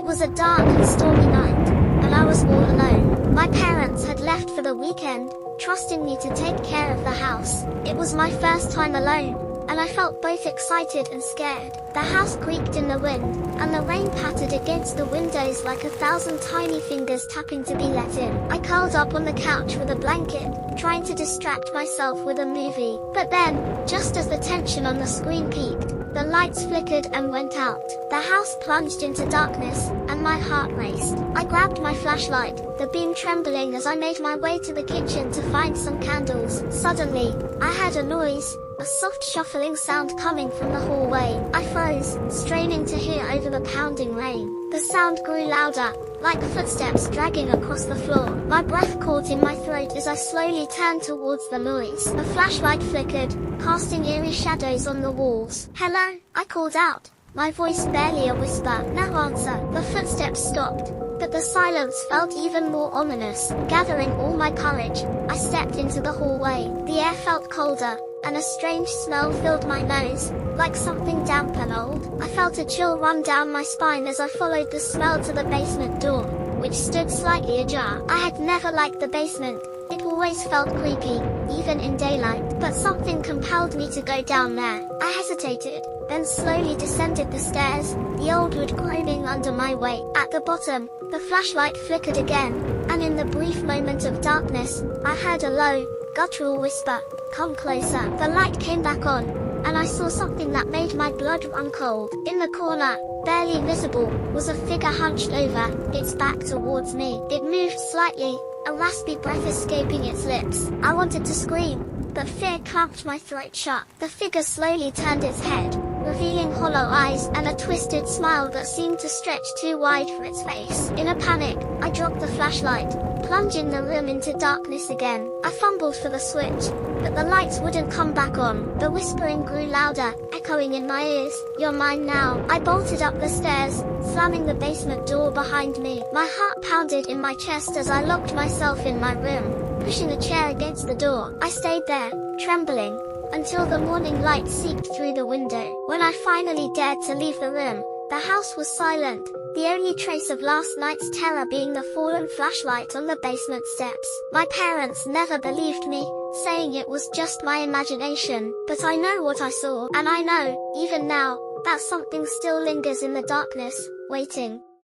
It was a dark and stormy night, and I was all alone. My parents had left for the weekend, trusting me to take care of the house. It was my first time alone, and I felt both excited and scared. The house creaked in the wind, and the rain pattered against the windows like 1,000 tiny fingers tapping to be let in. I curled up on the couch with a blanket, trying to distract myself with a movie. But then, just as the tension on the screen peaked, the lights flickered and went out. The house plunged into darkness, and my heart raced. I grabbed my flashlight, the beam trembling as I made my way to the kitchen to find some candles. Suddenly, I heard a noise. A soft shuffling sound coming from the hallway. I froze, straining to hear over the pounding rain. The sound grew louder, like footsteps dragging across the floor. My breath caught in my throat as I slowly turned towards the noise. The flashlight flickered, casting eerie shadows on the walls. "Hello?" I called out, my voice barely a whisper. No answer. The footsteps stopped, but the silence felt even more ominous. Gathering all my courage, I stepped into the hallway. The air felt colder, and a strange smell filled my nose, like something damp and old. I felt a chill run down my spine as I followed the smell to the basement door, which stood slightly ajar. I had never liked the basement. It always felt creepy, even in daylight, but something compelled me to go down there. I hesitated, then slowly descended the stairs, the old wood groaning under my weight. At the bottom, the flashlight flickered again, and in the brief moment of darkness, I heard a low, guttural whisper, "Come closer." The light came back on, and I saw something that made my blood run cold. In the corner, barely visible, was a figure hunched over, its back towards me. It moved slightly, a raspy breath escaping its lips. I wanted to scream, but fear clamped my throat shut. The figure slowly turned its head, revealing hollow eyes and a twisted smile that seemed to stretch too wide for its face. In a panic, I dropped the flashlight, plunging the room into darkness again. I fumbled for the switch, but the lights wouldn't come back on. The whispering grew louder, echoing in my ears. "You're mine now." I bolted up the stairs, slamming the basement door behind me. My heart pounded in my chest as I locked myself in my room, pushing a chair against the door. I stayed there, trembling, until the morning light seeped through the window. When I finally dared to leave the room, the house was silent, the only trace of last night's terror being the fallen flashlight on the basement steps. My parents never believed me, saying it was just my imagination, but I know what I saw, and I know, even now, that something still lingers in the darkness, waiting.